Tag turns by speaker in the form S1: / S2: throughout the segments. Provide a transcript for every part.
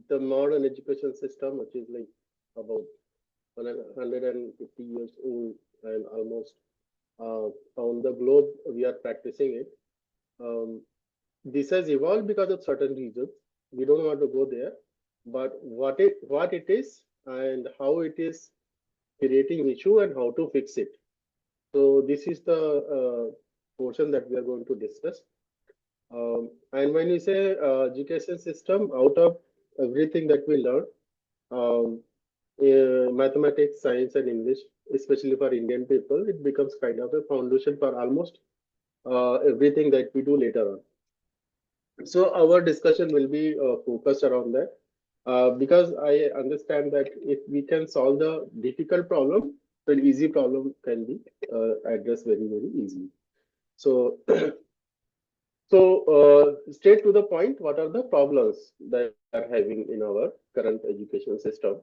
S1: the modern education system, which is like about 150 years old and almost on the globe, we are practicing it. Um, this has evolved because of certain reasons. We don't want to go there, but what it is and how it is creating issue and how to fix it. So this is the portion that we are going to discuss. And when you say education system, out of everything that we learn, um, mathematics, science, and English, especially for Indian people, it becomes kind of a foundation for almost everything that we do later on. So our discussion will be focused around that because I understand that if we can solve the difficult problem, then easy problem can be addressed very, very easily. So, straight to the point, what are the problems that we are having in our current education system,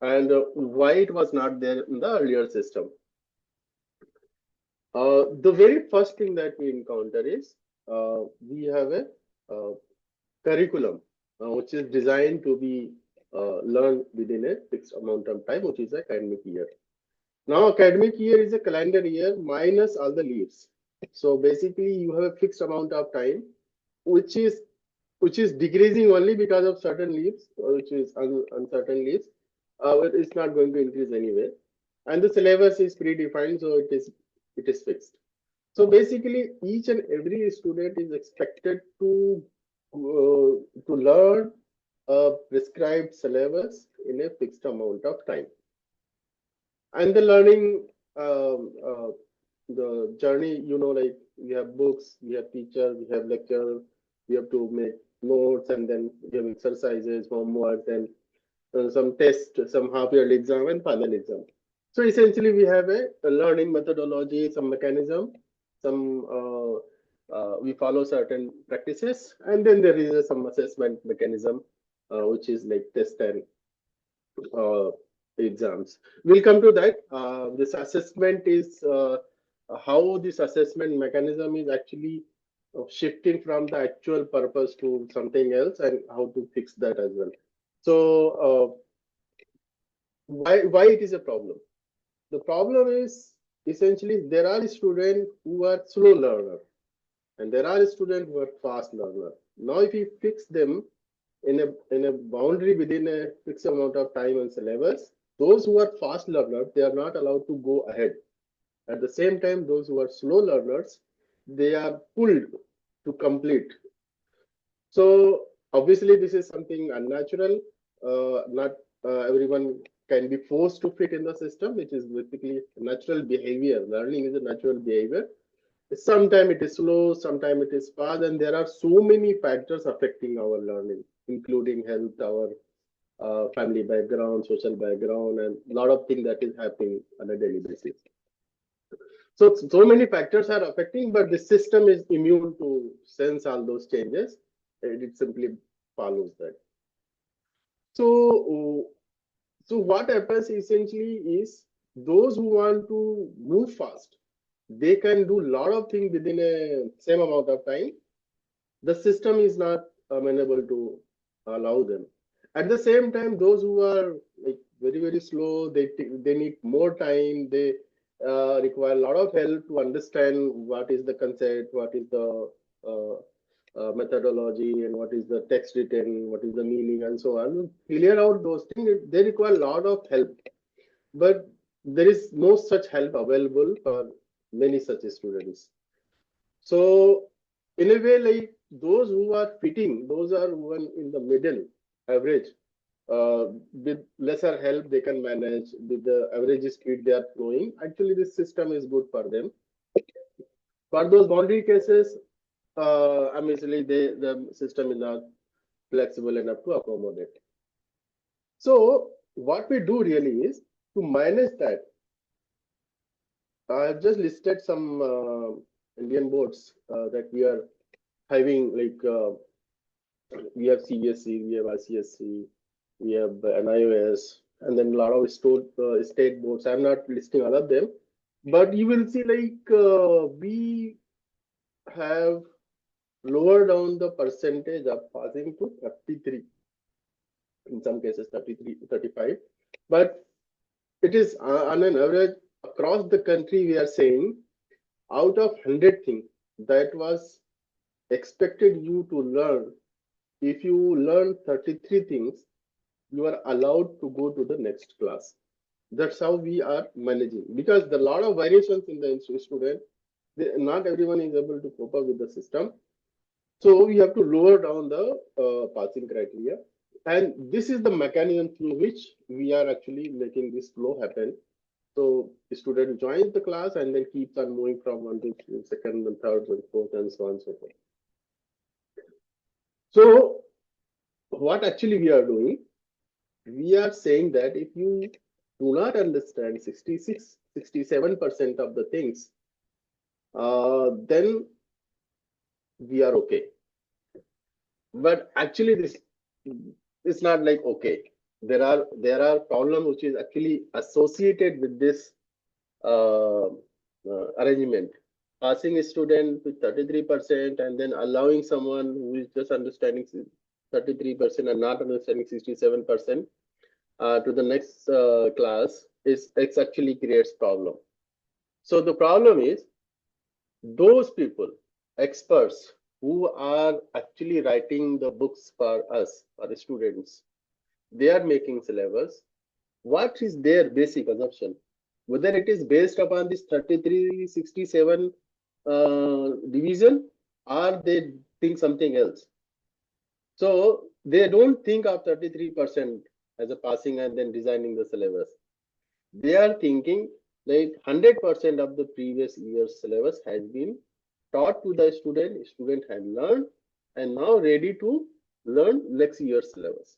S1: and why it was not there in the earlier system? The very first thing that we encounter is we have a uh, curriculum which is designed to be learned within a fixed amount of time, which is academic year. Now, academic year is a calendar year minus all the leaves. So basically, you have a fixed amount of time, which is decreasing only because of certain leaves, which is uncertain leaves. It's not going to increase anyway, and the syllabus is predefined, so it is fixed. So basically, each and every student is expected to learn a prescribed syllabus in a fixed amount of time. And the learning, the journey, like we have books, we have teacher, we have lecture, we have to make notes, and then we have exercises, homework, and some test, some half-yearly exam, and final exam. So essentially, we have a learning methodology, some mechanism, some we follow certain practices, and then there is some assessment mechanism, which is like test and uh, exams. We'll come to that. This assessment is how this assessment mechanism is actually shifting from the actual purpose to something else, and how to fix that as well. So why it is a problem? The problem is essentially there are students who are slow learner and there are students who are fast learner. Now, if you fix them in a boundary within a fixed amount of time and syllabus, those who are fast learners, they are not allowed to go ahead. At the same time, those who are slow learners, they are pulled to complete. So obviously, this is something unnatural. Not everyone can be forced to fit in the system, which is basically natural behavior. Learning is a natural behavior. Sometimes it is slow, sometimes it is fast, and there are so many factors affecting our learning, including health, our family background, social background, and a lot of things that is happening on a daily basis. So many factors are affecting, but the system is immune to sense all those changes. It simply follows that. So, so what happens essentially is those who want to move fast, they can do a lot of things within a same amount of time. The system is not amenable to allow them. At the same time, those who are like very, very slow, they need more time. They require a lot of help to understand what is the concept, what is the uh, methodology, and what is the text written, what is the meaning, and so on. Clear out those things. They require a lot of help, but there is no such help available for many such students. So in a way, like those who are fitting, those are one in the middle, average. With lesser help, they can manage with the average speed they are flowing. Actually, this system is good for them. For those boundary cases, obviously, the system is not flexible enough to accommodate. So what we do really is to manage that. I've just listed some Indian boards that we are having, like we have CBSE, we have ICSC, we have NIOS, and then a lot of state boards. I'm not listing all of them, but you will see like we have lower down the percentage of passing to 33, in some cases 33, 35. But it is on an average across the country, we are saying out of 100 things that was expected you to learn, if you learn 33 things, you are allowed to go to the next class. That's how we are managing, because the lot of variations in the student, not everyone is able to cope up with the system. So we have to lower down the passing criteria. And this is the mechanism through which we are actually making this flow happen. So the student joins the class and then keeps on moving from one to second and third and fourth and so on and so forth. So what actually we are doing, we are saying that if you do not understand 66, 67% of the things, then we are okay. But actually, this is not like okay. There are problems which is actually associated with this arrangement. Passing a student with 33% and then allowing someone who is just understanding 33% and not understanding 67% to the next class is it actually creates problem. So the problem is those people, experts who are actually writing the books for us, for the students, they are making syllabus. What is their basic assumption? Whether it is based upon this 3367 division, or they think something else. So they don't think of 33% as a passing and then designing the syllabus. They are thinking like 100% of the previous year's syllabus has been taught to the student has learned and now ready to learn next year's syllabus.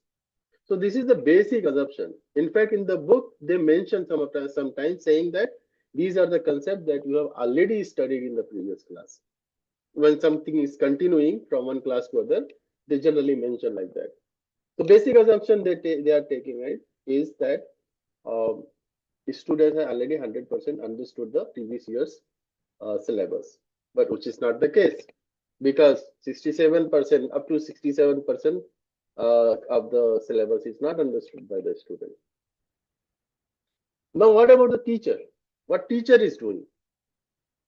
S1: So this is the basic assumption. In fact, in the book, they mention sometimes saying that these are the concepts that you have already studied in the previous class. When something is continuing from one class to other, they generally mention like that. The basic assumption they are taking, right, is that students have already 100% understood the previous year's syllabus, but which is not the case, because 67%, up to 67% of the syllabus is not understood by the student. Now, what about the teacher? What teacher is doing?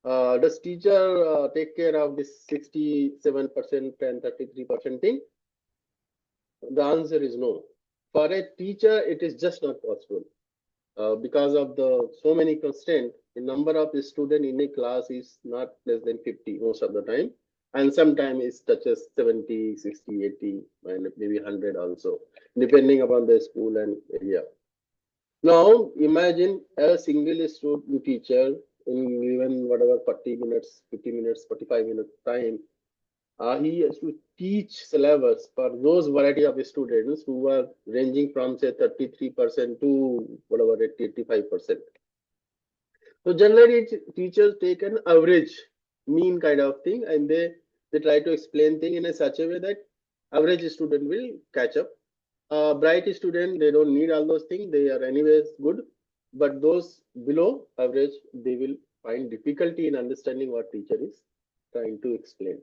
S1: Does teacher take care of this 67% and 33% thing? The answer is no. For a teacher, it is just not possible. Because of the so many constraints, the number of students in a class is not less than 50 most of the time, and sometimes it touches 70, 60, 80, and maybe 100 also, depending upon the school and area. Now imagine a single student teacher in even whatever 40 minutes, 50 minutes, 45 minutes time, he has to teach syllabus for those variety of students who are ranging from say 33% to whatever 80, 85%. So generally teachers take an average mean kind of thing, and they try to explain thing in a such a way that average student will catch up. Bright student, they don't need all those things, they are anyways good, but those below average, they will find difficulty in understanding what teacher is trying to explain.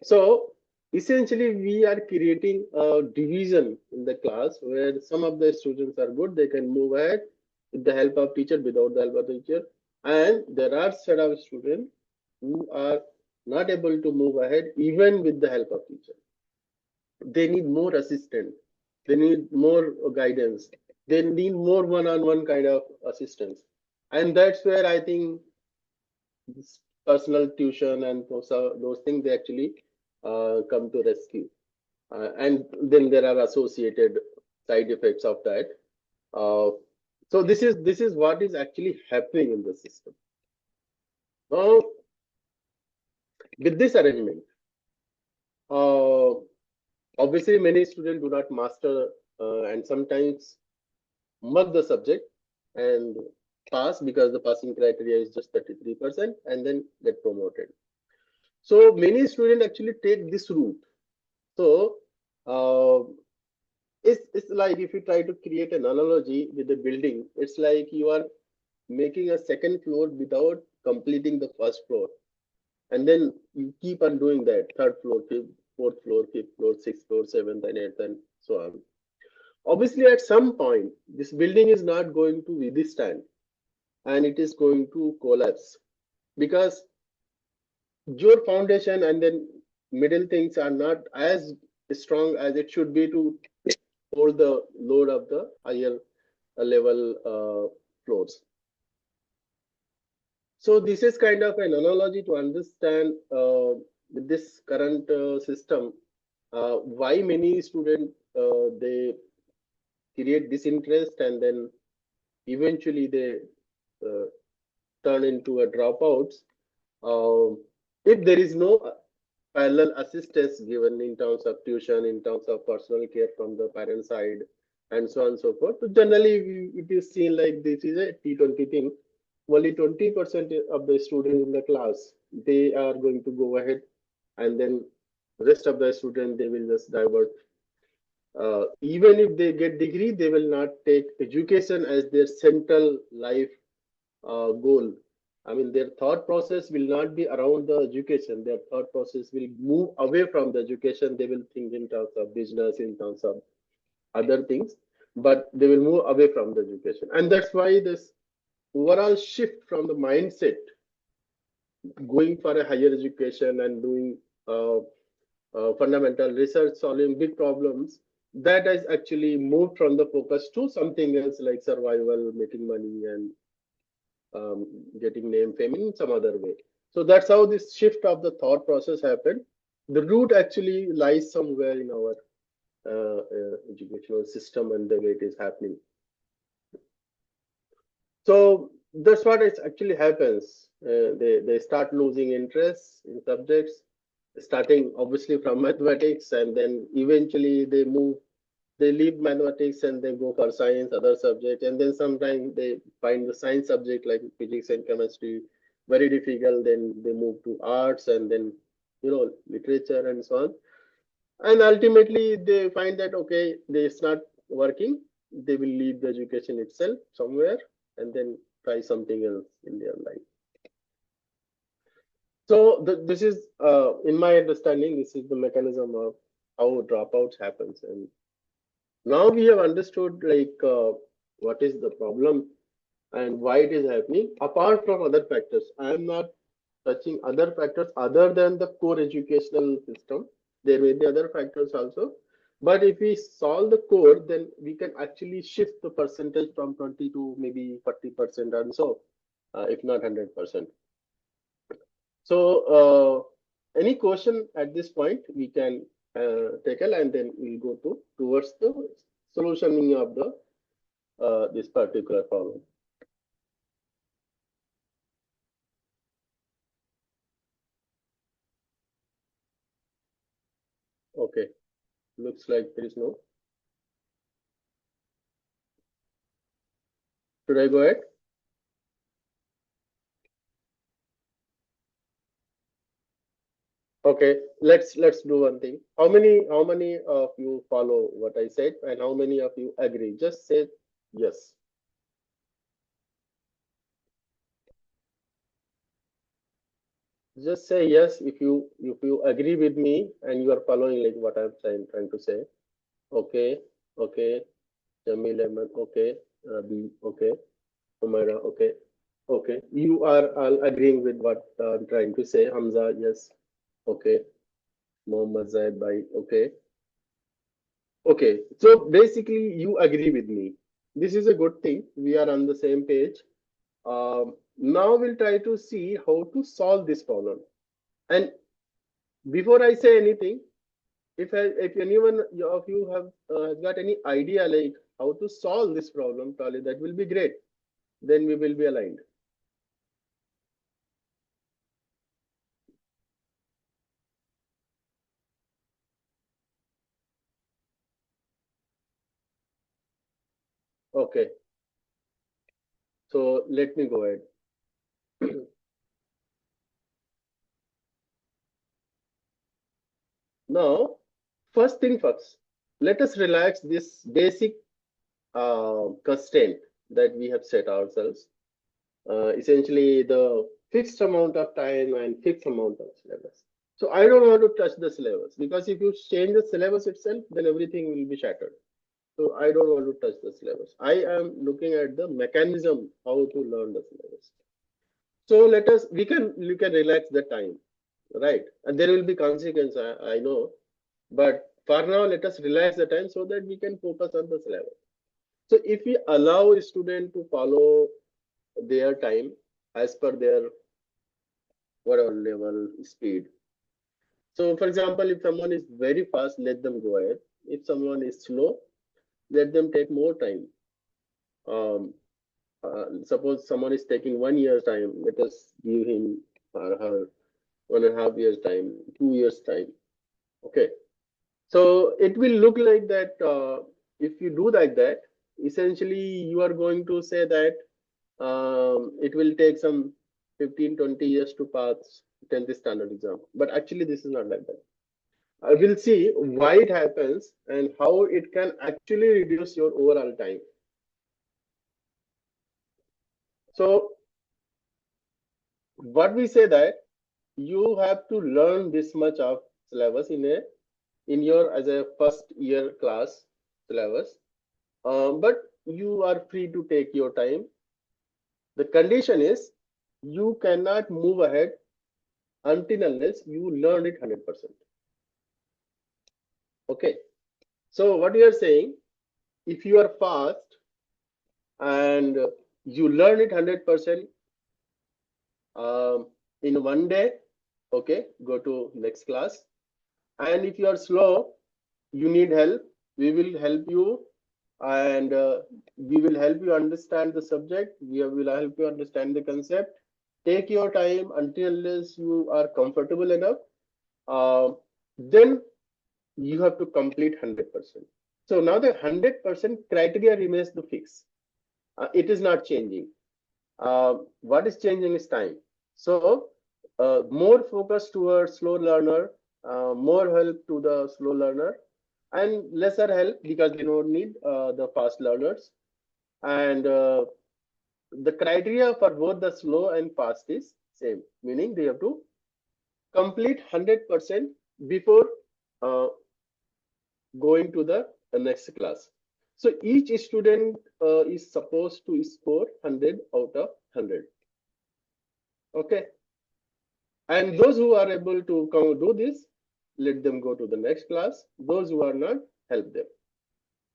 S1: So essentially, we are creating a division in the class where some of the students are good, they can move ahead with the help of teacher, without the help of teacher, and there are set of students who are not able to move ahead even with the help of teacher. They need more assistance, they need more guidance, they need more one-on-one kind of assistance, and that's where I think this personal tuition and those things, they actually come to rescue. And then there are associated side effects of that. So this is what is actually happening in the system. Now, with this arrangement, uh, obviously many students do not master and sometimes mug the subject and pass, because the passing criteria is just 33%, and then get promoted. So many students actually take this route. So it's like if you try to create an analogy with the building, it's like you are making a second floor without completing the first floor. And then you keep on doing that, third floor, fourth floor, fifth floor, sixth floor, seventh and eighth, and so on. Obviously, at some point, this building is not going to withstand and it is going to collapse, because your foundation and then middle things are not as strong as it should be to hold the load of the higher level floors. So this is kind of an analogy to understand this current system, why many students they create disinterest and then eventually they uh, turn into a dropouts. If there is no parallel assistance given in terms of tuition, in terms of personal care from the parent side, and so on and so forth. So generally, it is seen like this is a T20 thing. Only 20% of the students in the class, they are going to go ahead, and then rest of the students, they will just divert. Even if they get degree, they will not take education as their central life goal. I mean, their thought process will not be around the education. Their thought process will move away from the education. They will think in terms of business, in terms of other things, but they will move away from the education. And that's why this overall shift from the mindset going for a higher education and doing uh, fundamental research, solving big problems, that has actually moved from the focus to something else like survival, making money, and getting name, fame in some other way. So that's how this shift of the thought process happened. The root actually lies somewhere in our educational system and the way it is happening. So that's what it actually happens. They start losing interest in subjects, starting obviously from mathematics, and then eventually they leave mathematics and they go for science, other subject, and then sometimes they find the science subject like physics and chemistry very difficult. Then they move to arts and then literature and so on. And ultimately they find that okay, it's not working. They will leave the education itself somewhere and then try something else in their life. So this is, in my understanding, this is the mechanism of how dropouts happens. And now we have understood like what is the problem and why it is happening. Apart from other factors, I am not touching other factors other than the core educational system. There may be other factors also. But if we solve the core, then we can actually shift the percentage from 20 to maybe 40% and so, if not 100%. So, any question at this point we can tackle, and then we'll go towards the solutioning of the this particular problem. Okay, looks like there is no. Should I go ahead? Okay, let's do one thing. How many of you follow what I said, and how many of you agree? Just say yes. Just say yes if you agree with me and you are following like what I'm trying to say. Okay, okay, Jamil Ahmed, okay, Rabi, okay, Umaira, okay, okay. You are all agreeing with what I'm trying to say. Hamza, yes, okay. Mohammad Zaid Bhai, okay. Okay, so basically you agree with me. This is a good thing. We are on the same page. Now we'll try to see how to solve this problem. And before I say anything, if anyone of you have got any idea like how to solve this problem, probably that will be great. Then we will be aligned. Okay, so let me go ahead. Now, first thing first, let us relax this basic constraint that we have set ourselves. Essentially, the fixed amount of time and fixed amount of syllabus. So I don't want to touch the syllabus, because if you change the syllabus itself, then everything will be shattered. So I don't want to touch the syllabus. I am looking at the mechanism how to learn the syllabus. So we can relax the time, right? And there will be consequence, I know, but for now let us relax the time so that we can focus on the syllabus. So if we allow a student to follow their time as per their whatever level speed. So for example, if someone is very fast, let them go ahead. If someone is slow, let them take more time. Um, Suppose someone is taking 1 year's time, let us give him or her 1.5 years time, 2 years time. Okay. So it will look like that if you do like that, essentially you are going to say that it will take some 15-20 years to pass 10th standard exam. But actually, this is not like that. I will see why it happens and how it can actually reduce your overall time. So what we say that you have to learn this much of syllabus in your as a first year class syllabus, but you are free to take your time. The condition is you cannot move ahead until unless you learn it 100%. Okay. So what you are saying, if you are fast and you learn it 100% in one day, okay, go to next class. And if you are slow, you need help, we will help you, and we will help you understand the subject. We will help you understand the concept. Take your time until unless you are comfortable enough. Then you have to complete 100%. So now the 100% criteria remains the fix. It is not changing. What is changing is time. So more focus towards slow learner, more help to the slow learner, and lesser help because they don't need the fast learners. And the criteria for both the slow and fast is same, meaning they have to complete 100% before uh, going to the next class. So each student is supposed to score 100 out of 100. Okay. And those who are able to come do this, let them go to the next class. Those who are not, help them.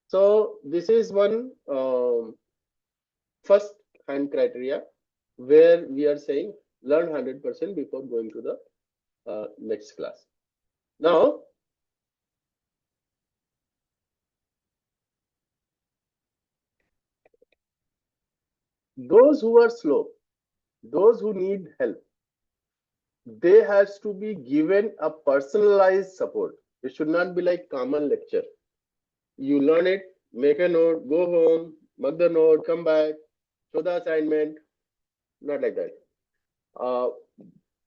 S1: So this is one first hand criteria where we are saying learn 100% before going to the next class. Now, those who are slow, those who need help, they has to be given a personalized support. It should not be like common lecture. You learn it, make a note, go home, mark the note, come back, show the assignment. Not like that. Uh,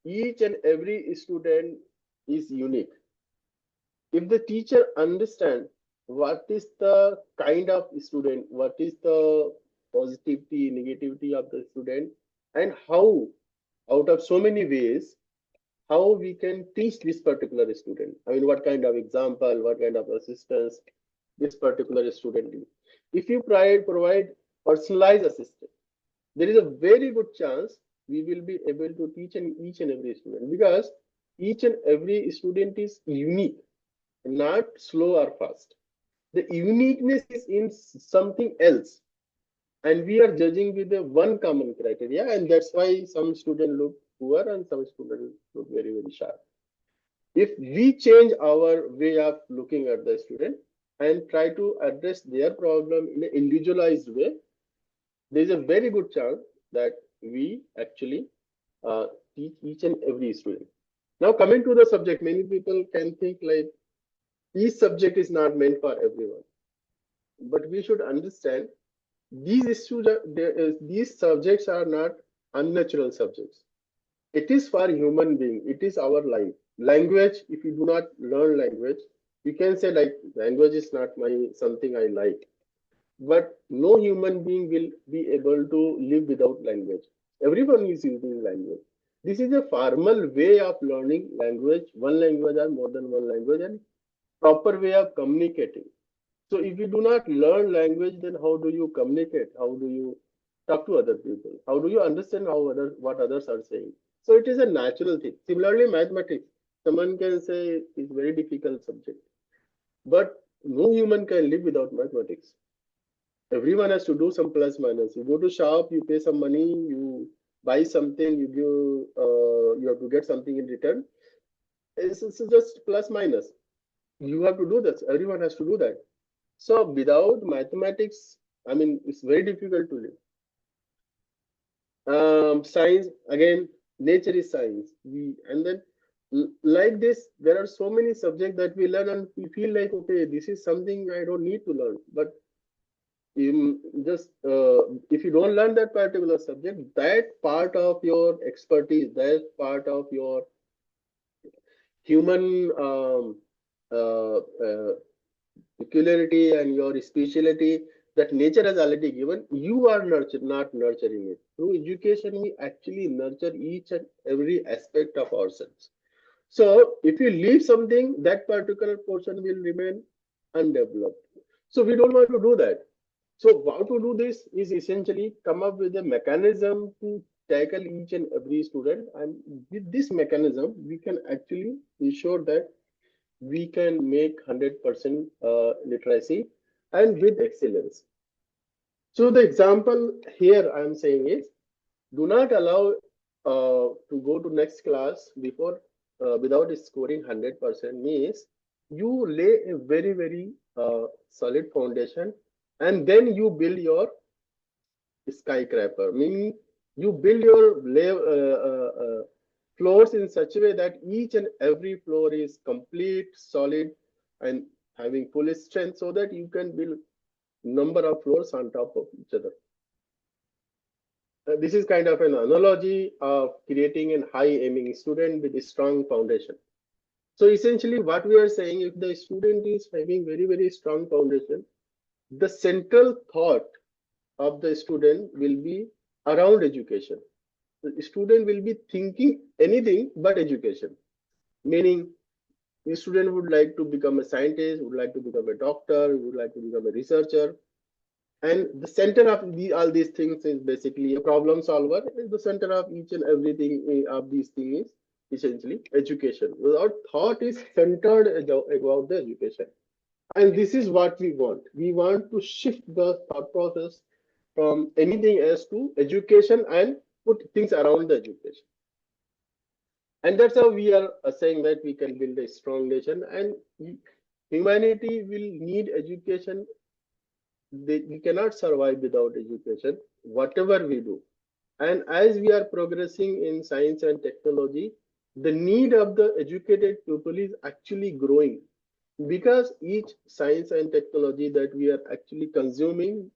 S1: each and every student is unique. If the teacher understands what is the kind of student, what is the positivity, negativity of the student, and how, out of so many ways, how we can teach this particular student. I mean, what kind of example, what kind of assistance this particular student needs. If you provide personalized assistance, there is a very good chance we will be able to teach each and every student, because each and every student is unique, not slow or fast. The uniqueness is in something else, and we are judging with the one common criteria, and that's why some students look poor and some students look very, very sharp. If we change our way of looking at the student and try to address their problem in an individualized way, there is a very good chance that we actually teach each and every student. Now, coming to the subject, many people can think like each subject is not meant for everyone, but we should understand these issues these subjects are not unnatural subjects. It is for human being. It is our life. Language, if you do not learn language, you can say like language is not my something I like. But no human being will be able to live without language. Everyone is using language. This is a formal way of learning language, one language or more than one language, and proper way of communicating. So if you do not learn language, then how do you communicate? How do you talk to other people? How do you understand what others are saying? So it is a natural thing. Similarly, mathematics. Someone can say it's very difficult subject, but no human can live without mathematics. Everyone has to do some plus minus. You go to shop, you pay some money, you buy something, you have to get something in return. It's just plus minus. You have to do this. Everyone has to do that. So without mathematics, I mean, it's very difficult to live. Science, again, nature is science. And then like this, there are so many subjects that we learn and we feel like, okay, this is something I don't need to learn. But if you don't learn that particular subject, that part of your expertise, that part of your human uh, uh, peculiarity and your speciality that nature has already given, you are not nurturing it. Through education, we actually nurture each and every aspect of ourselves. So if you leave something, that particular portion will remain undeveloped. So we don't want to do that. So how to do this is essentially come up with a mechanism to tackle each and every student. And with this mechanism, we can actually ensure that we can make 100% literacy and with excellence. So the example here I'm saying is, do not allow to go to next class before without scoring 100%. Means you lay a very solid foundation and then you build your skyscraper, meaning you build your floors in such a way that each and every floor is complete, solid, and having full strength, so that you can build number of floors on top of each other. This is kind of an analogy of creating a high aiming student with a strong foundation. So essentially what we are saying, if the student is having very strong foundation, the central thought of the student will be around education. The student will be thinking anything but education, meaning the student would like to become a scientist, would like to become a doctor, would like to become a researcher. And the center of all these things is basically a problem solver. The center of each and everything of these things is essentially education. Our thought is centered about the education. And this is what we want. We want to shift the thought process from anything else to education and put things around the education. And that's how we are saying that we can build a strong nation, and humanity will need education. We cannot survive without education, whatever we do. And as we are progressing in science and technology, the need of the educated people is actually growing, because each science and technology that we are actually consuming,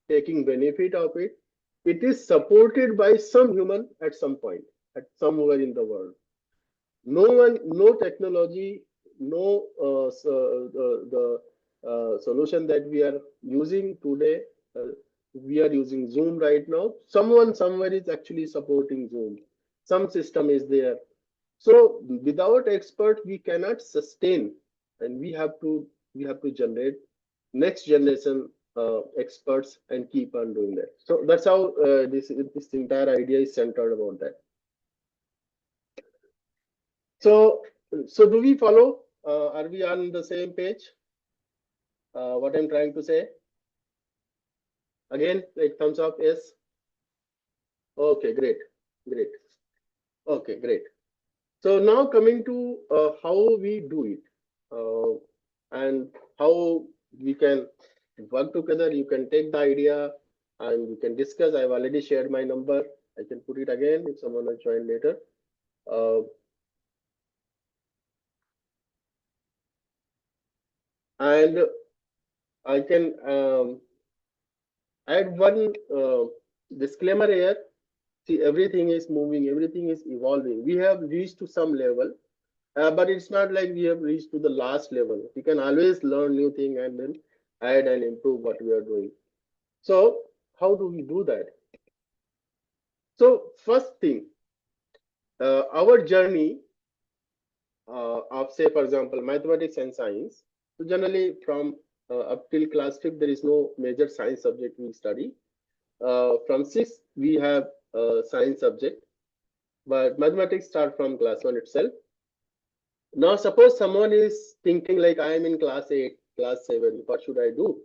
S1: taking benefit of it, it is supported by some human at some point, at somewhere in the world. No technology, no the solution that we are using today. We are using Zoom right now. Someone somewhere is actually supporting Zoom. Some system is there. So without expert, we cannot sustain, and we have to generate next generation experts and keep on doing that. So that's how this entire idea is centered about that. So do we follow? Are we on the same page? What I'm trying to say? Again, like thumbs up, yes. Okay, great. Okay, great. So now coming to how we do it, and how we can work together. You can take the idea and we can discuss. I've already shared my number. I can put it again if someone will join later. Uh, and I can add one disclaimer here. See, everything is moving, everything is evolving. We have reached to some level, but it's not like we have reached to the last level. We can always learn new thing and then add and improve what we are doing. So how do we do that? So first thing, our journey of, say, for example, mathematics and science. So generally from up till class 5th, there is no major science subject we study. From 6th, we have science subject, but mathematics start from class 1 itself. Now, suppose someone is thinking like, I am in class 8, class 7, what should I do?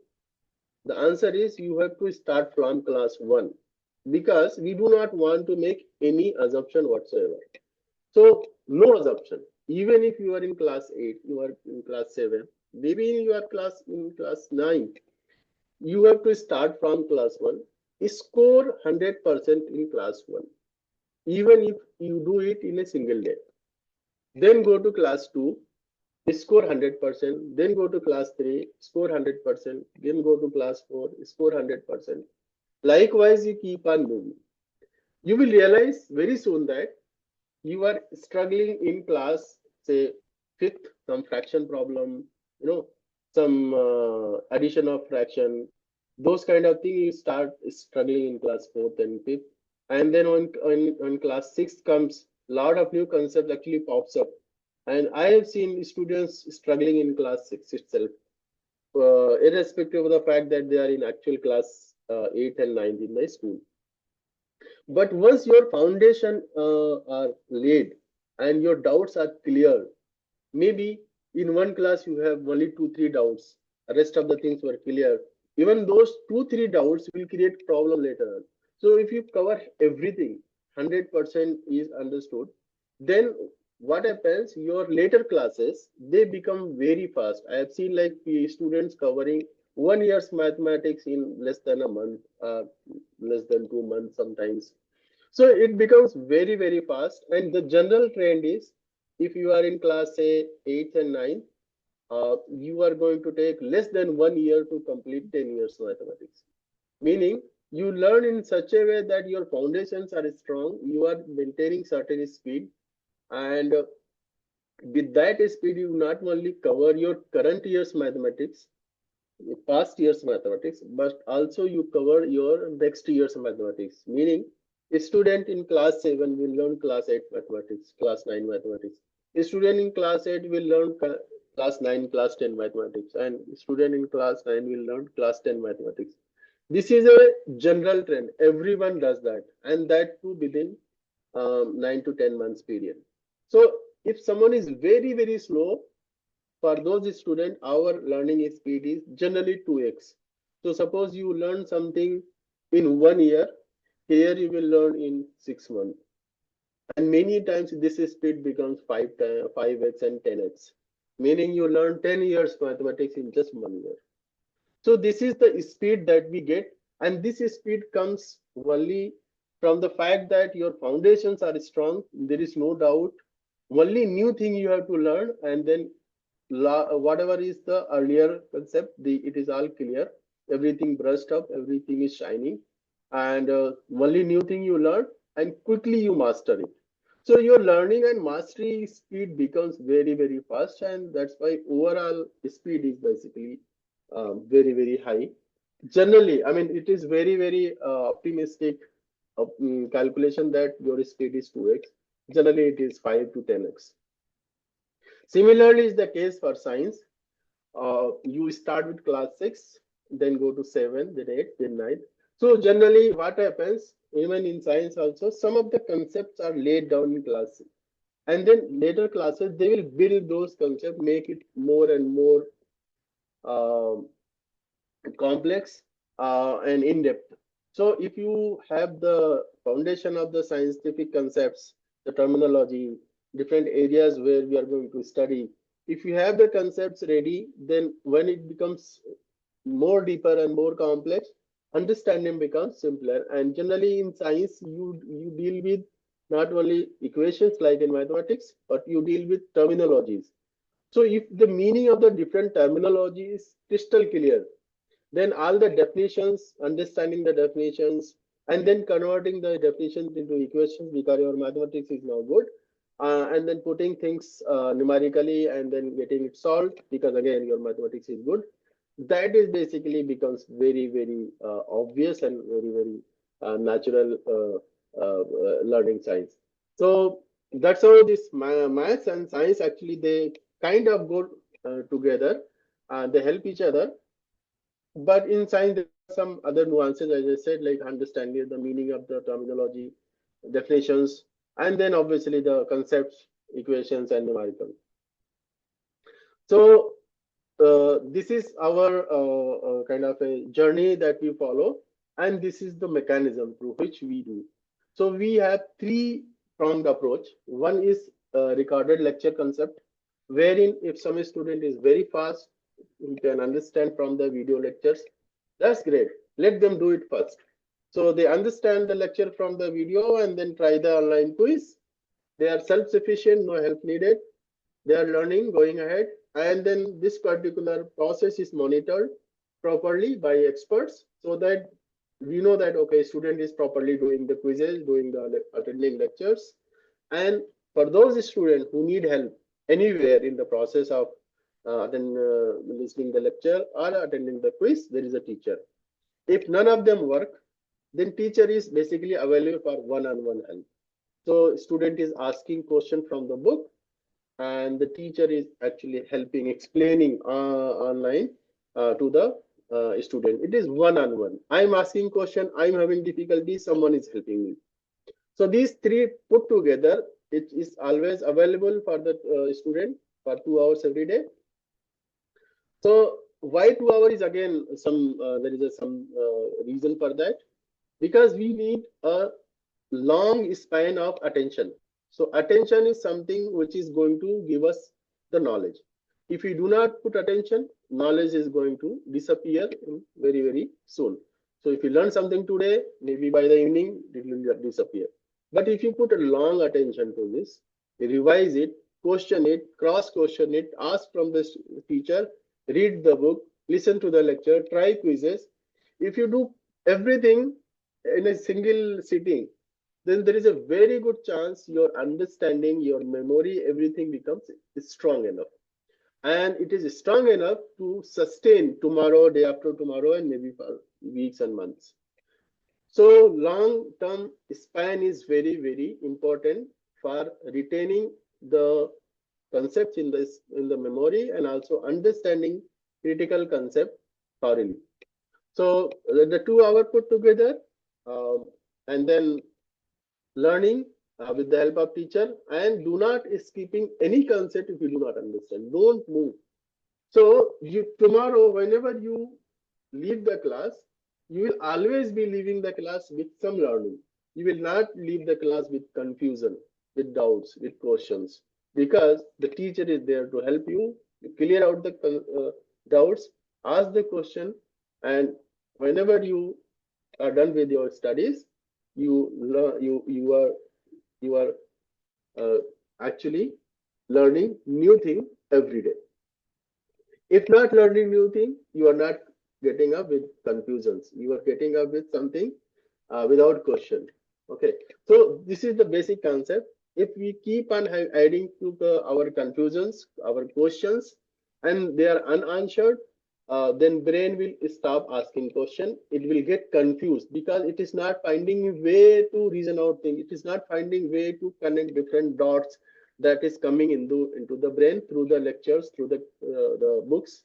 S1: The answer is you have to start from class 1, because we do not want to make any assumption whatsoever. So no assumption. Even if you are in class 8, you are in class 7, maybe you are in class 9, you have to start from class 1, score 100% in class 1, even if you do it in a single day. Then go to class 2, score 100%, then go to class 3, score 100%, then go to class 4, score 100%. Likewise, you keep on moving. You will realize very soon that you are struggling in class, say, 5th, some fraction problem, some addition of fraction, those kind of things. You start struggling in class 4th and 5th. And then when class 6th comes, a lot of new concepts actually pops up. And I have seen students struggling in class 6 itself, irrespective of the fact that they are in actual class 8 and 9 in the school. But once your foundation are laid and your doubts are clear, maybe in one class you have only 2-3 doubts, the rest of the things were clear. Even those 2-3 doubts will create problem later on. So if you cover everything, 100% is understood, then what happens, your later classes, they become very fast. I have seen like students covering 1 year's mathematics in less than a month, less than 2 months sometimes. So it becomes very, very fast. And the general trend is, if you are in class, say, 8th and 9th, you are going to take less than 1 year to complete 10 years mathematics. Meaning, you learn in such a way that your foundations are strong, you are maintaining certain speed, and with that speed, you not only cover your current year's mathematics, past year's mathematics, but also you cover your next year's mathematics. Meaning, a student in class 7 will learn class 8 mathematics, class 9 mathematics. A student in class 8 will learn class 9, class 10 mathematics, and a student in class 9 will learn class 10 mathematics. This is a general trend. Everyone does that, and that too within 9 to 10 months period. So if someone is very, very slow, for those students, our learning speed is generally 2x. So suppose you learn something in 1 year, here you will learn in 6 months. And many times this speed becomes 5x and 10x, meaning you learn 10 years mathematics in just 1 year. So this is the speed that we get, and this speed comes only from the fact that your foundations are strong. There is no doubt. Only new thing you have to learn, and then whatever is the earlier concept, it is all clear. Everything brushed up, everything is shining, and only new thing you learn, and quickly you master it. So your learning and mastery speed becomes very, very fast, and that's why overall speed is basically very, very high. Generally, I mean, it is very, very optimistic calculation that your speed is 2x. Generally, it is 5 to 10x. Similarly, is the case for science. You start with class 6, then go to 7, then 8, then 9. So generally, what happens, even in science also, some of the concepts are laid down in class 6. And then later classes, they will build those concepts, make it more and more uh, complex and in-depth. So if you have the foundation of the scientific concepts, the terminology, different areas where we are going to study, if you have the concepts ready, then when it becomes more deeper and more complex, understanding becomes simpler. And generally in science, you deal with not only equations like in mathematics, but you deal with terminologies. So if the meaning of the different terminology is crystal clear, then all the definitions, understanding the definitions, and then converting the definitions into equations, because your mathematics is now good, and then putting things numerically and then getting it solved, because again your mathematics is good. That is basically becomes very, very obvious and very, very natural learning science. So that's how this maths and science actually they kind of go together. They help each other. But in science, there are some other nuances, as I said, like understanding the meaning of the terminology, definitions, and then obviously the concepts, equations, and numerical. So this is our kind of a journey that we follow, and this is the mechanism through which we do. So we have three-pronged approach. One is recorded lecture concept, wherein if some student is very fast, he can understand from the video lectures. That's great. Let them do it first. So they understand the lecture from the video and then try the online quiz. They are self-sufficient, no help needed. They are learning, going ahead, and then this particular process is monitored properly by experts so that we know that okay, student is properly doing the quizzes, doing the attending lectures. And for those students who need help anywhere in the process of listening the lecture or attending the quiz, there is a teacher. If none of them work, then teacher is basically available for one-on-one help. So student is asking question from the book, and the teacher is actually helping explaining online to the student. It is one-on-one. I'm asking question, I'm having difficulty, someone is helping me. So these three put together, it is always available for the student for 2 hours every day. So why 2 hours is again some there is some reason for that, because we need a long span of attention. So attention is something which is going to give us the knowledge. If we do not put attention, knowledge is going to disappear very, very soon. So if you learn something today, maybe by the evening, it will disappear. But if you put a long attention to this, revise it, question it, cross question it, ask from the teacher, read the book, listen to the lecture, try quizzes. If you do everything in a single sitting, then there is a very good chance your understanding, your memory, everything becomes strong enough. And it is strong enough to sustain tomorrow, day after tomorrow, and maybe for weeks and months. So long-term span is very, very important for retaining the concepts in the memory and also understanding critical concept thoroughly. So the 2 hours put together, and then learning with the help of teacher, and do not skipping any concept if you do not understand. Don't move. So you tomorrow, whenever you leave the class, you will always be leaving the class with some learning. You will not leave the class with confusion, with doubts, with questions, because the teacher is there to help you clear out the doubts, ask the question, and whenever you are done with your studies, you learn, you are actually learning new thing every day. If not learning new thing, you are not getting up with confusions. You are getting up with something without question. Okay, so this is the basic concept. If we keep on adding to our confusions, our questions, and they are unanswered, then brain will stop asking question. It will get confused because it is not finding way to reason out things. It is not finding way to connect different dots that is coming into the brain through the lectures, through the books.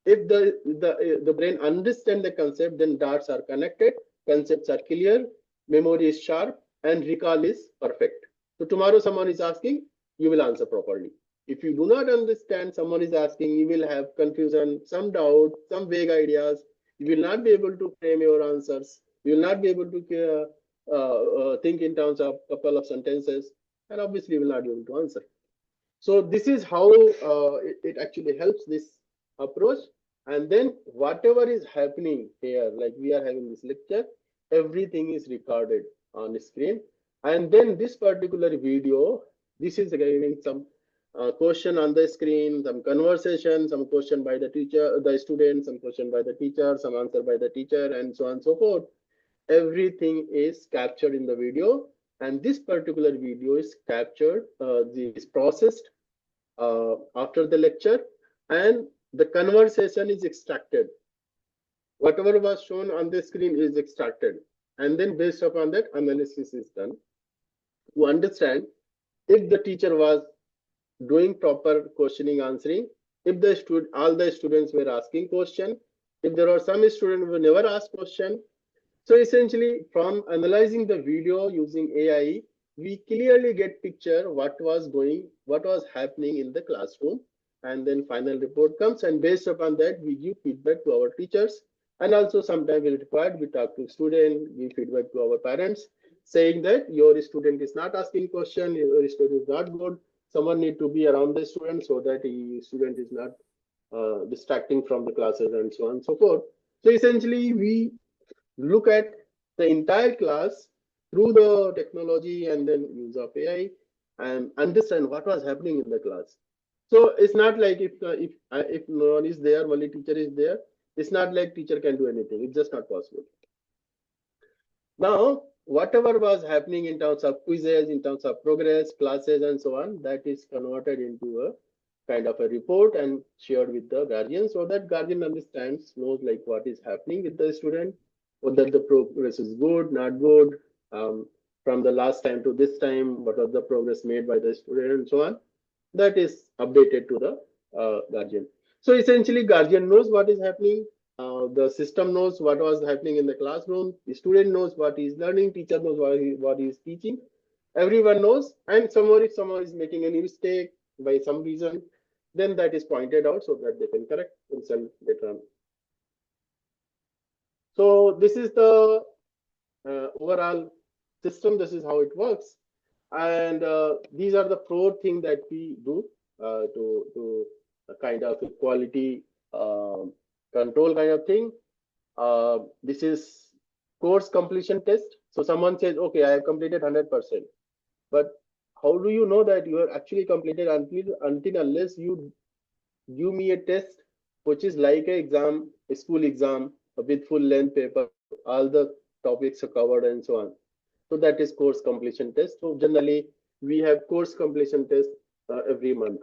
S1: If the brain understand the concept, then dots are connected, concepts are clear, memory is sharp, and recall is perfect. So tomorrow someone is asking, you will answer properly. If you do not understand, someone is asking, you will have confusion, some doubt, some vague ideas. You will not be able to frame your answers. You will not be able to think in terms of a couple of sentences, and obviously you will not be able to answer. So this is how it actually helps, this approach. And then whatever is happening here, like we are having this lecture, everything is recorded on the screen. And then this particular video, this is giving some question on the screen, some conversation, some question by the teacher, the student, some question by the teacher, some answer by the teacher, and so on and so forth. Everything is captured in the video, and this particular video is captured, is processed after the lecture, and the conversation is extracted. Whatever was shown on the screen is extracted, and then based upon that, analysis is done to understand if the teacher was doing proper questioning, answering, if the all the students were asking question, if there are some students who never ask question. So essentially, from analyzing the video using AI, we clearly get picture what was happening in the classroom, and then final report comes, and based upon that, we give feedback to our teachers, and also sometimes we required we talk to student, give feedback to our parents, saying that your student is not asking question, your student is not good. Someone need to be around the student so that the student is not distracting from the classes and so on and so forth. So essentially, we look at the entire class through the technology and then use of AI and understand what was happening in the class. So it's not like if no one is there, only teacher is there. It's not like teacher can do anything. It's just not possible. Now, whatever was happening in terms of quizzes, in terms of progress, classes, and so on, that is converted into a kind of a report and shared with the guardian so that guardian understands, knows like what is happening with the student, whether the progress is good, not good, from the last time to this time, what was the progress made by the student and so on. That is updated to the guardian. So essentially, guardian knows what is happening. The system knows what was happening in the classroom. The student knows what he is learning. Teacher knows what he is teaching. Everyone knows. And somewhere, if someone is making any mistake by some reason, then that is pointed out so that they can correct themselves later on. So this is the overall system. This is how it works. And these are the 4 things that we do to kind of quality control kind of thing. This is course completion test. So someone says, okay, I have completed 100%. But how do you know that you have actually completed until unless you give me a test which is like an exam, a school exam with full length paper, all the topics are covered and so on. So that is course completion test. So generally we have course completion test every month.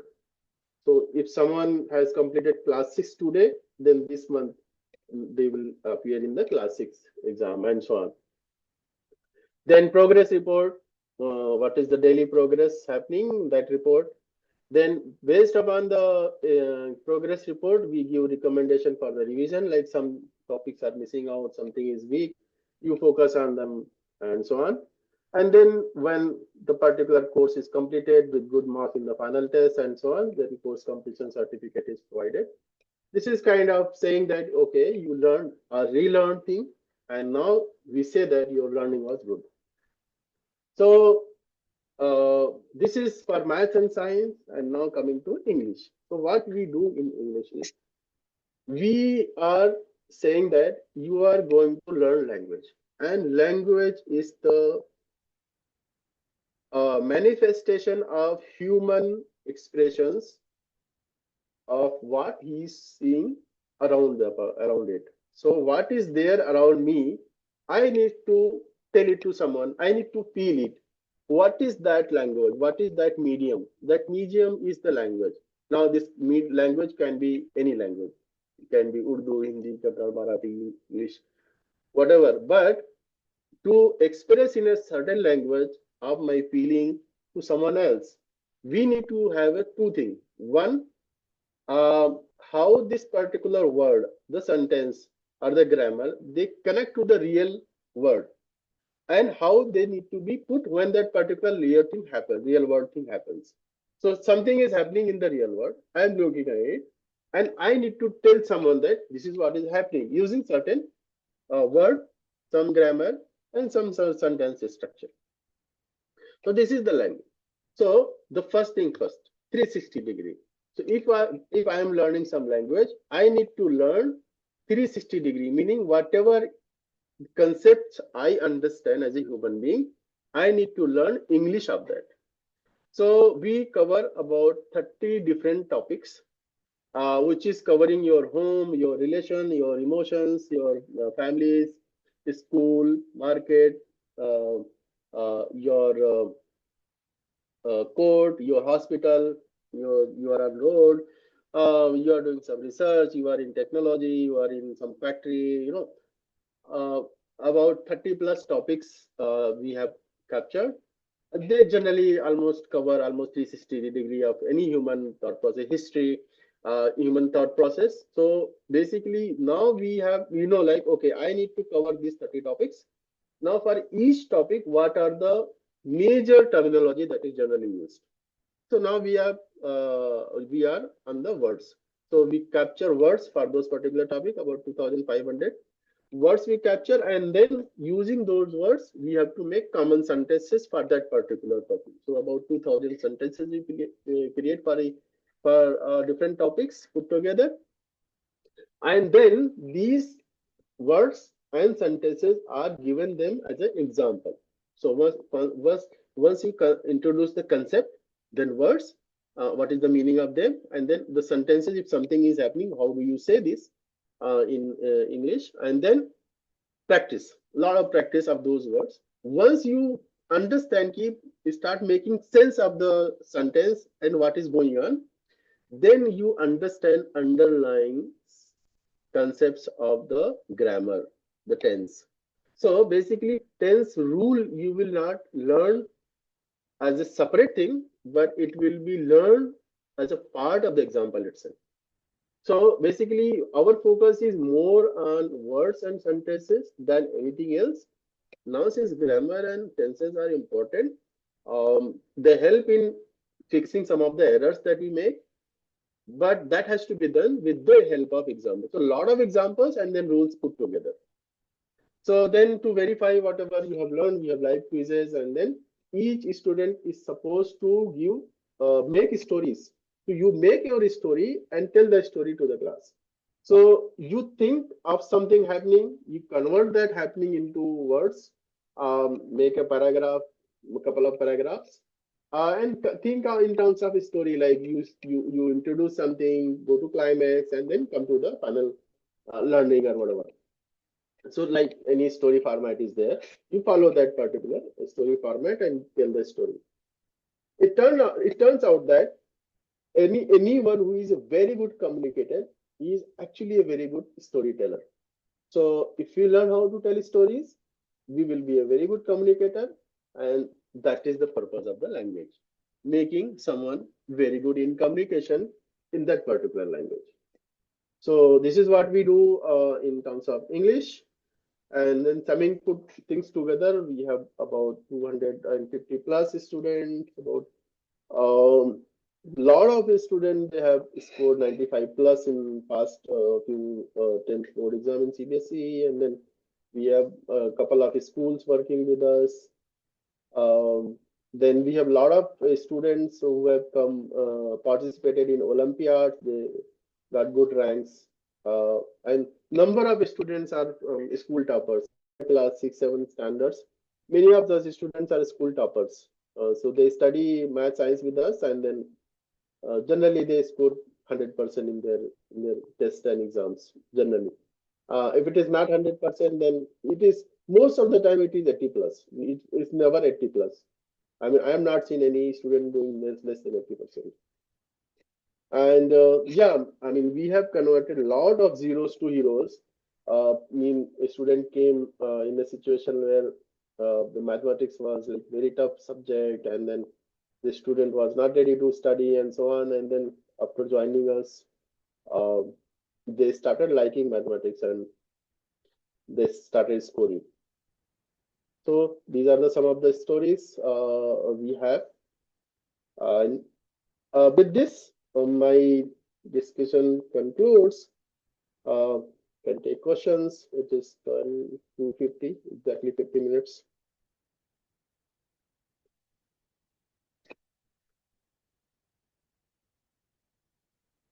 S1: So if someone has completed class 6 today, then this month they will appear in the class 6 exam and so on. Then progress report, what is the daily progress happening, that report. Then based upon the progress report, we give recommendation for the revision, like some topics are missing out, something is weak, you focus on them and so on. And then when the particular course is completed with good mark in the final test and so on, the course completion certificate is provided. This is kind of saying that, okay, you learned a relearned thing, and now we say that your learning was good. So this is for maths and science, and now coming to English. So what we do in English is we are saying that you are going to learn language, and language is the manifestation of human expressions of what he is seeing around it. So what is there around me, I need to tell it to someone, I need to feel it. What is that language? What is that medium? That medium is the language. Now this language can be any language. It can be Urdu, Hindi, Kannada, Marathi, English, whatever. But to express in a certain language of my feeling to someone else, we need to have a 2 things. One, how this particular word, the sentence or the grammar, they connect to the real word, and how they need to be put when that particular real world thing happens. So something is happening in the real world, I am looking at it, and I need to tell someone that this is what is happening using certain word, some grammar, and some sentence structure. So this is the language. So the first thing first, 360-degree. So if I am learning some language, I need to learn 360-degree, meaning whatever concepts I understand as a human being, I need to learn English of that. So we cover about 30 different topics, which is covering your home, your relation, your emotions, your families, school, market, your court, your hospital, you are on road, you are doing some research, you are in technology, you are in some factory, about 30 plus topics we have captured. They generally almost cover almost 360 degree of any human thought process, history, human thought process. So basically now we know like, okay, I need to cover these 30 topics. Now for each topic, what are the major terminology that is generally used? So now we are on the words. So we capture words for those particular topic, about 2,500 words we capture, and then using those words we have to make common sentences for that particular topic. So about 2,000 sentences we create for different topics put together, and then these words and sentences are given them as an example. So once you introduce the concept, then words, what is the meaning of them, and then the sentences, if something is happening, how do you say this in English, and then practice, a lot of practice of those words. Once you understand, keep start making sense of the sentence and what is going on, then you understand underlying concepts of the grammar, the tense. So basically, tense rule you will not learn as a separate thing, but it will be learned as a part of the example itself. So basically, our focus is more on words and sentences than anything else. Now, since grammar and tenses are important, they help in fixing some of the errors that we make, but that has to be done with the help of examples. So, a lot of examples and then rules put together. So then to verify whatever you have learned, we have live quizzes, and then each student is supposed to make stories. So you make your story and tell the story to the class. So you think of something happening, you convert that happening into words, make a paragraph, a couple of paragraphs, and think in terms of a story, like you introduce something, go to climax, and then come to the final learning or whatever. So like any story format is there, you follow that particular story format and tell the story. It turns out that anyone who is a very good communicator is actually a very good storyteller. So if we learn how to tell stories, we will be a very good communicator, and that is the purpose of the language, making someone very good in communication in that particular language. So this is what we do in terms of English. And then summing put things together, we have about 250 plus students. About lot of students, they have scored 95 plus in past few 10th board exam in CBSE, and then we have a couple of schools working with us. Then we have a lot of students who have come participated in Olympiads. They got good ranks, and number of students are school toppers, class 6, 7 standards. Many of those students are school toppers. So they study math science with us, and then generally they score 100% in their tests and exams. Generally, if it is not 100%, then it is most of the time it is 80 plus. It's never 80 plus. I mean, I have not seen any student doing less than 80%. And yeah, I mean, we have converted a lot of zeros to heroes. I mean, a student came in a situation where the mathematics was like very tough subject, and then the student was not ready to study and so on. And then after joining us, uh, they started liking mathematics and they started scoring. So these are some of the stories we have. And with this, my discussion concludes. Uh, can take questions. It is 2:50, exactly 50 minutes.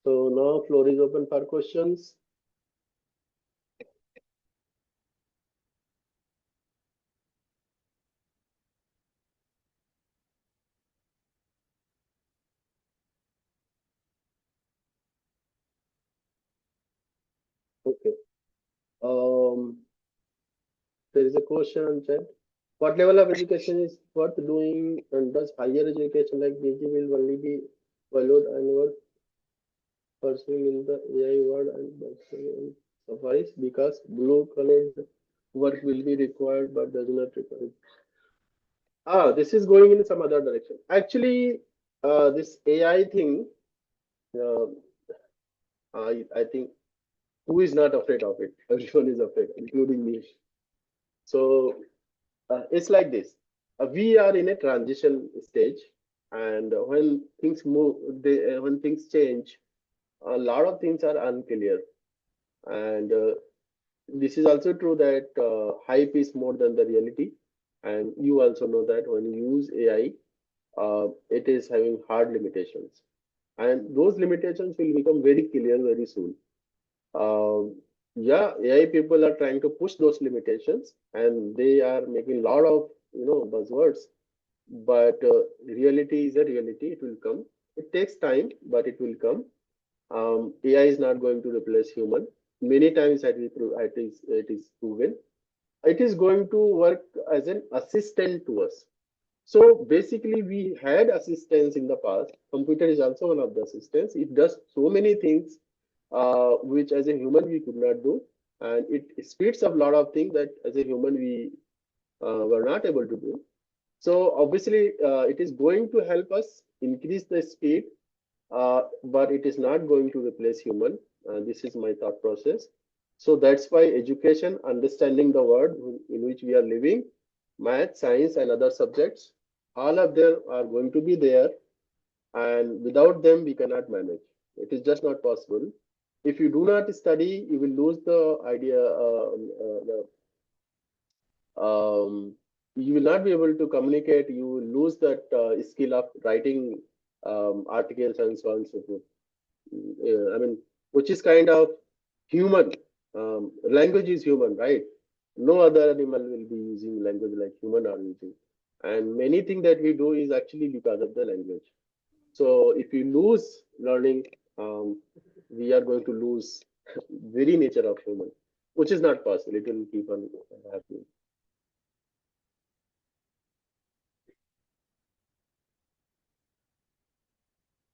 S1: So now floor is open for questions. Okay. Um, there is a question on chat. What level of education is worth doing, and does higher education like PG will only be valued and worth pursuing in the AI world and suffice because blue collar work will be required but does not require it? This is going in some other direction. Actually, this AI thing, uh, I think who is not afraid of it? Everyone is afraid, including me. So it's like this. We are in a transition stage, and when things move, when things change, a lot of things are unclear. And this is also true that hype is more than the reality. And you also know that when you use AI, it is having hard limitations. And those limitations will become very clear very soon. Yeah, AI people are trying to push those limitations, and they are making a lot of buzzwords. But reality is a reality. It will come. It takes time, but it will come. AI is not going to replace human. Many times it is proven. It is going to work as an assistant to us. So basically, we had assistants in the past. Computer is also one of the assistants. It does so many things which as a human we could not do, and it speeds up a lot of things that as a human we were not able to do. So obviously, it is going to help us increase the speed, but it is not going to replace human. This is my thought process. So that's why education, understanding the world in which we are living, math, science, and other subjects, all of them are going to be there, and without them, we cannot manage. It is just not possible. If you do not study, you will lose the idea. You will not be able to communicate. You will lose that skill of writing articles and so on and so forth. I mean, which is kind of human. Language is human, right? No other animal will be using language like human are using. And many things that we do is actually because of the language. So if you lose learning, we are going to lose very nature of human, which is not possible. It will keep on happening.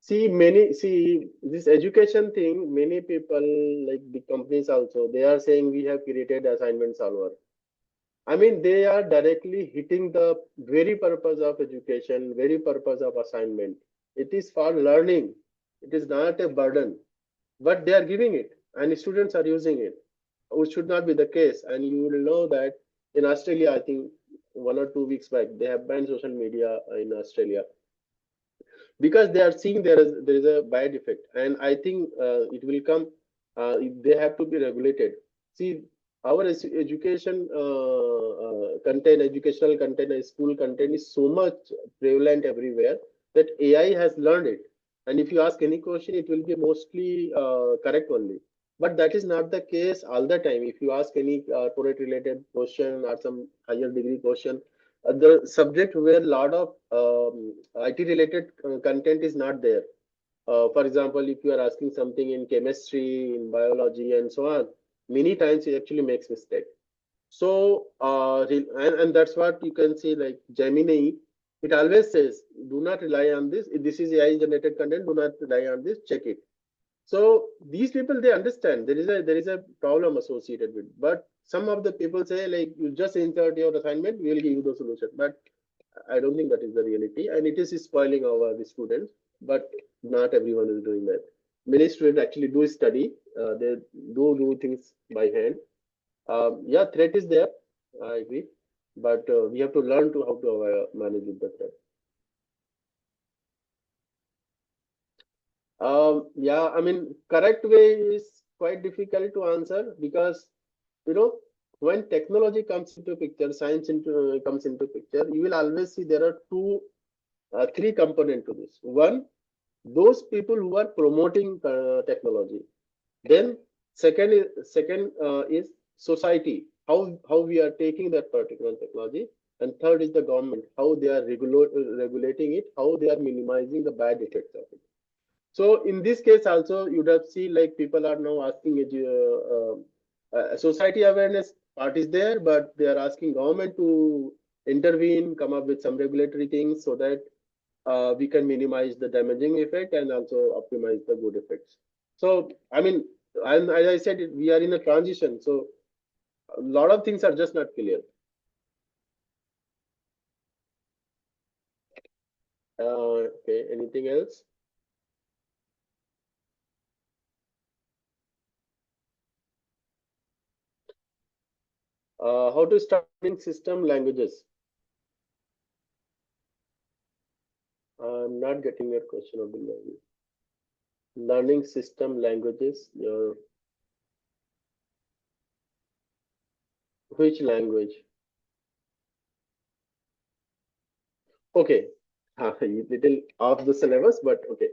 S1: See this education thing, many people like the companies also, they are saying we have created assignment solver. I mean, they are directly hitting the very purpose of education, very purpose of assignment. It is for learning. It is not a burden, but they are giving it, and students are using it, which should not be the case. And you will know that in Australia, I think 1 or 2 weeks back, they have banned social media in Australia because they are seeing there is a bad effect, and I think it will come. They have to be regulated. See, our education content, educational content, and school content is so much prevalent everywhere that AI has learned it. And if you ask any question, it will be mostly correct only. But that is not the case all the time. If you ask any corporate related question or some higher degree question, the subject where a lot of IT related content is not there. For example, if you are asking something in chemistry, in biology, and so on, many times it actually makes mistake. So, and that's what you can see like Gemini, it always says, do not rely on this. If this is AI generated content, do not rely on this, check it. So these people, they understand there is a problem associated with, but some of the people say like you just insert your assignment, we will give you the solution. But I don't think that is the reality, and it is spoiling our the students. But not everyone is doing that. Many students actually do study. They do things by hand. Yeah, threat is there. I agree, but we have to learn to how to manage with the threat. Yeah, I mean, correct way is quite difficult to answer because you know when technology comes into picture, science comes into picture, you will always see there are three component to this. One, those people who are promoting technology. Then second is society, how we are taking that particular technology. And third is the government, how they are regulating it, how they are minimizing the bad effects of it. So in this case also, you'd have seen like people are now asking society awareness part is there, but they are asking government to intervene, come up with some regulatory things so that we can minimize the damaging effect and also optimize the good effects. So I mean, and as I said, we are in a transition, so a lot of things are just not clear. Okay, anything else? How to start learning system languages? I'm not getting your question of the learning system languages. Your which language? Okay, little off the syllabus, but okay.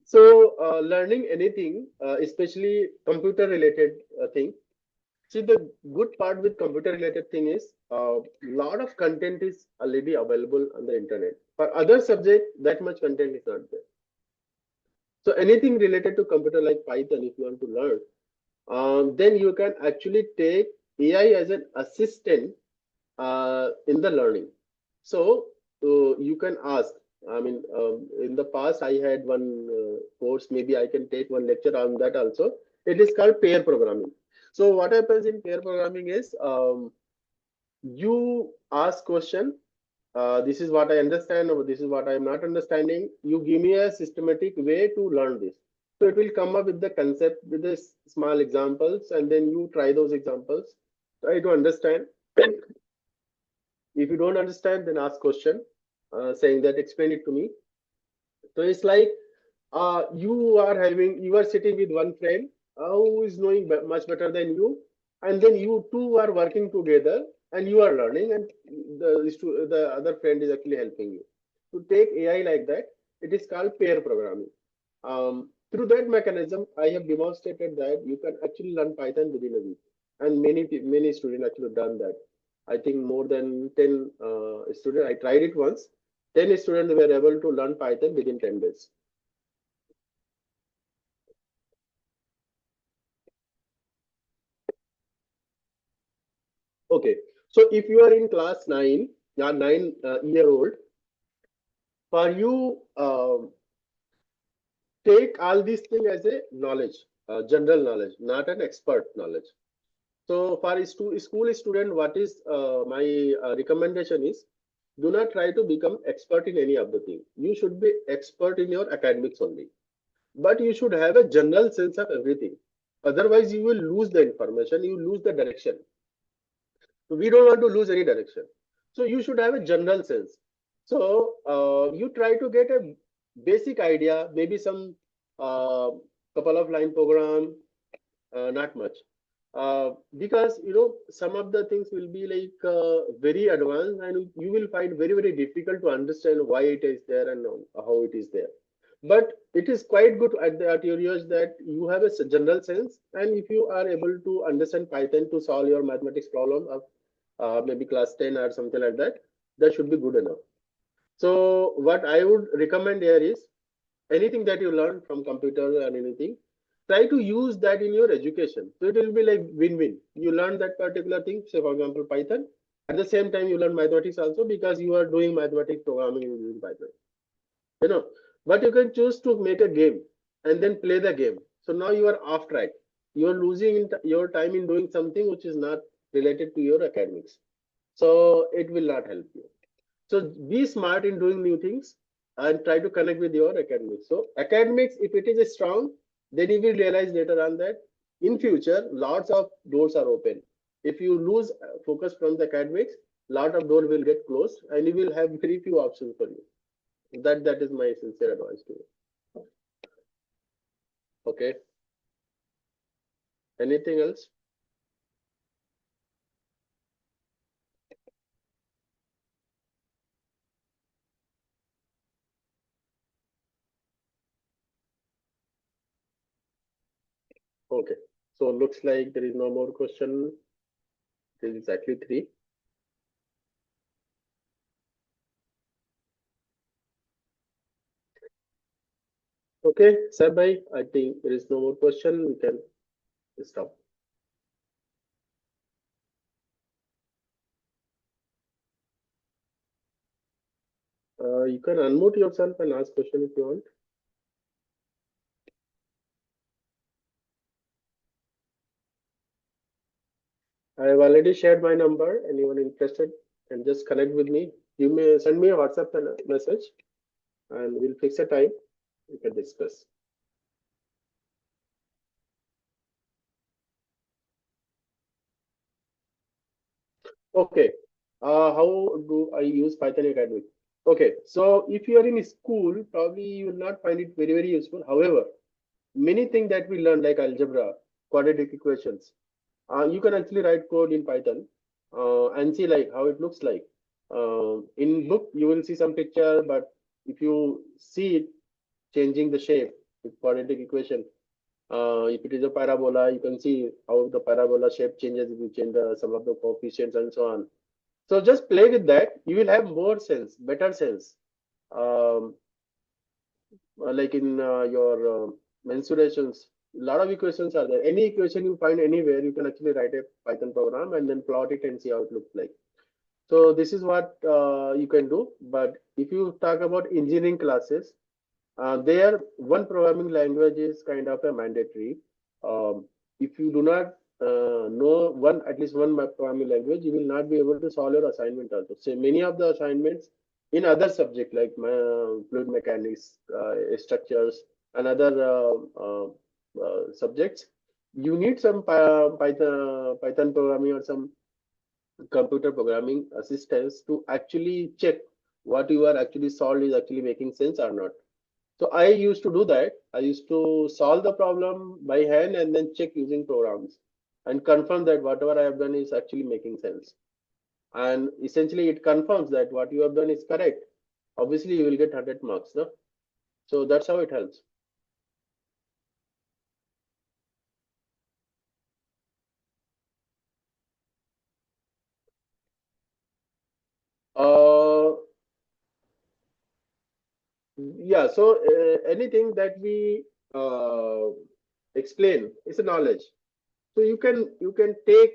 S1: So, learning anything, especially computer related thing. See, the good part with computer related thing is lot of content is already available on the internet. For other subject, that much content is not there. So anything related to computer like Python, if you want to learn, then you can actually take AI as an assistant in the learning. So you can ask. I mean, in the past, I had one course. Maybe I can take one lecture on that also. It is called pair programming. So what happens in pair programming is you ask question. This is what I understand, or this is what I am not understanding. You give me a systematic way to learn this. So it will come up with the concept with the small examples, and then you try those examples, try to understand. If you don't understand, then ask question, saying that explain it to me. So it's like you are sitting with one friend who is knowing much better than you, and then you two are working together, and you are learning, and the other friend is actually helping you. To take AI like that, it is called pair programming. Through that mechanism, I have demonstrated that you can actually learn Python within a week, and many students actually done that. I think more than 10 students. I tried it once. 10 students were able to learn Python within 10 days. Okay, so if you are in class 9, yeah, 9 year old, for you take all these things as a knowledge, general knowledge, not an expert knowledge. So for a school student, what is my recommendation is, do not try to become expert in any of the thing. You should be expert in your academics only, but you should have a general sense of everything. Otherwise, you will lose the information, you lose the direction. So we don't want to lose any direction. So you should have a general sense. So you try to get a basic idea, maybe some couple of line program, not much. Because some of the things will be like very advanced, and you will find very difficult to understand why it is there and how it is there. But it is quite good at your age that you have a general sense, and if you are able to understand Python to solve your mathematics problem of maybe class 10 or something like that, that should be good enough. So what I would recommend here is, anything that you learn from computer and anything, try to use that in your education. So it will be like win-win. You learn that particular thing, say for example Python. At the same time, you learn mathematics also, because you are doing mathematics programming using Python. You know, but you can choose to make a game and then play the game. So now you are off track. You are losing your time in doing something which is not related to your academics. So it will not help you. So be smart in doing new things and try to connect with your academics. So academics, if it is strong, then you will realize later on that in future, lots of doors are open. If you lose focus from the academics, lot of doors will get closed, and you will have very few options for you. That is my sincere advice to you. Okay. Anything else? Okay. So looks like there is no more question. There is exactly three. Okay, sir, bye. I think there is no more question. We can stop. You can unmute yourself and ask question if you want. I have already shared my number. Anyone interested, and just connect with me. You may send me a WhatsApp message. and we'll fix a time we can discuss. Okay, how do I use Python Academy? Okay, so if you are in school, probably you will not find it very, very useful. However, many things that we learn, like algebra, quadratic equations, you can actually write code in Python and see like how it looks like. In book, you will see some picture, but if you see it changing the shape with quadratic equation, if it is a parabola, you can see how the parabola shape changes if you change some of the coefficients and so on. So just play with that. You will have more sense, better sense. Um, like in your mensurations, a lot of equations are there. Any equation you find anywhere, you can actually write a Python program and then plot it and see how it looks like. So this is what you can do. But if you talk about engineering classes, there one programming language is kind of a mandatory. If you do not know one at least one programming language, you will not be able to solve your assignment also. So many of the assignments in other subject like fluid mechanics, structures, and other subjects, you need some Python programming or some computer programming assistance to actually check what you are actually solved is actually making sense or not. So I used to do that. I used to solve the problem by hand and then check using programs and confirm that whatever I have done is actually making sense. And essentially, it confirms that what you have done is correct. Obviously, you will get 100 marks. No? So that's how it helps. Uh, yeah. So anything that we explain is a knowledge. So you can take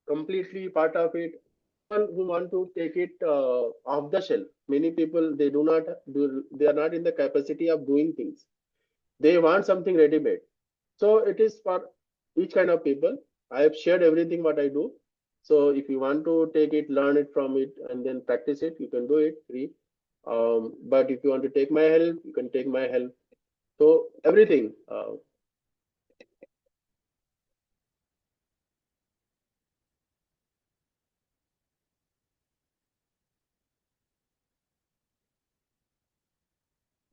S1: completely part of it. One who want to take it off the shelf. Many people they do not do. They are not in the capacity of doing things. They want something ready made. So it is for each kind of people. I have shared everything what I do. So if you want to take it, learn it from it, and then practice it, you can do it free. But if you want to take my help, you can take my help. So everything.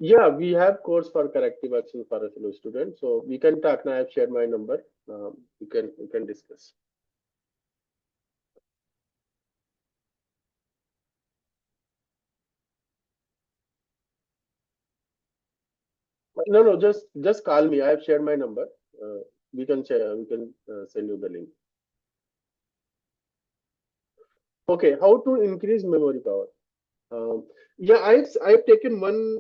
S1: Yeah, we have course for corrective action for a fellow student. So we can talk now. I've shared my number. We can discuss. No, no, just call me. I have shared my number. Uh, we can share. We can send you the link. Okay, how to increase memory power? Um, yeah, I've taken one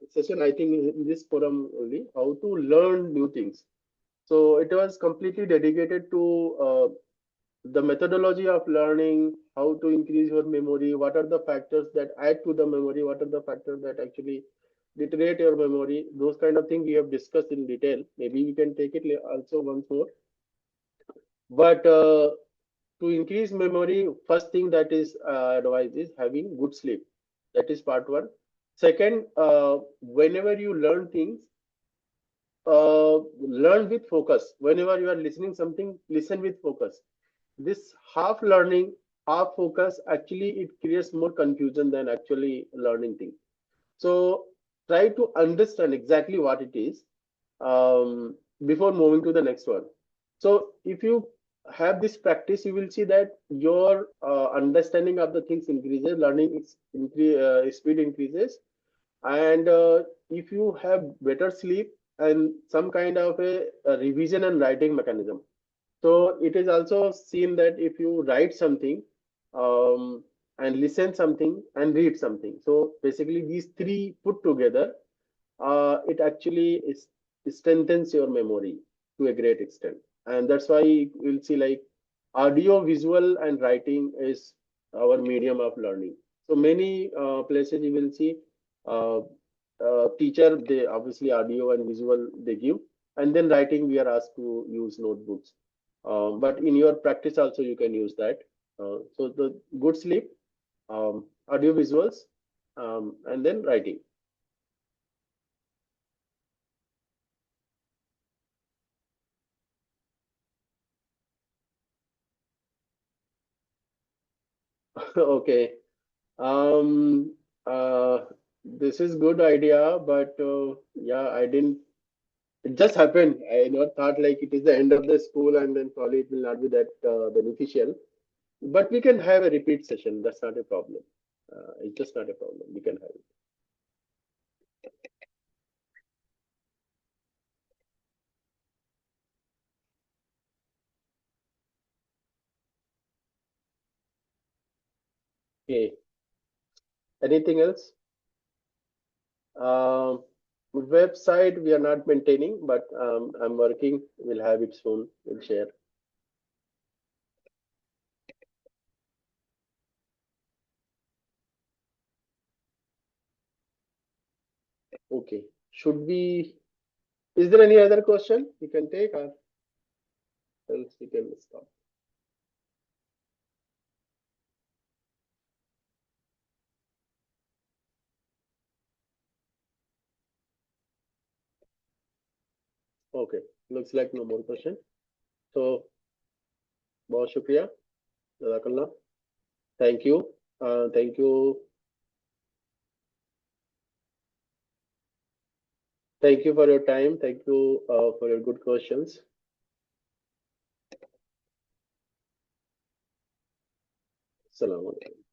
S1: session. I think in this forum only. How to learn new things. So it was completely dedicated to the methodology of learning, how to increase your memory, what are the factors that add to the memory, what are the factors that actually deteriorate your memory, those kind of things we have discussed in detail. Maybe we can take it also once more. But to increase memory, first thing that is advised is having good sleep. That is part one. Second, whenever you learn things, learn with focus. Whenever you are listening something, listen with focus. This half learning, half focus, actually it creates more confusion than actually learning things. So try to understand exactly what it is before moving to the next one. So if you have this practice, you will see that your understanding of the things increases, learning speed increases, and if you have better sleep and some kind of a revision and writing mechanism. So it is also seen that if you write something and listen something and read something, so basically these three put together, it actually strengthens your memory to a great extent. And that's why you'll see like audio, visual, and writing is our medium of learning. So many places you will see uh, teacher, they obviously audio and visual they give, and then writing we are asked to use notebooks. But in your practice also you can use that. So the good sleep, audio visuals, and then writing. Okay. Um, this is good idea, but yeah, I didn't. It just happened. I not thought like it is the end of the school, and then probably it will not be that beneficial. But we can have a repeat session. That's not a problem. It's just not a problem. We can have it. Okay. Anything else? Um, Website we are not maintaining, but I'm working. We'll have it soon. We'll share. Okay. Should we? Is there any other question you can take, or else we can stop? Okay. Looks like no more question. So, बहुत शुक्रिया. Jazakallah. Thank you. Thank you. Thank you for your time. Thank you for your good questions. Assalamu alaikum.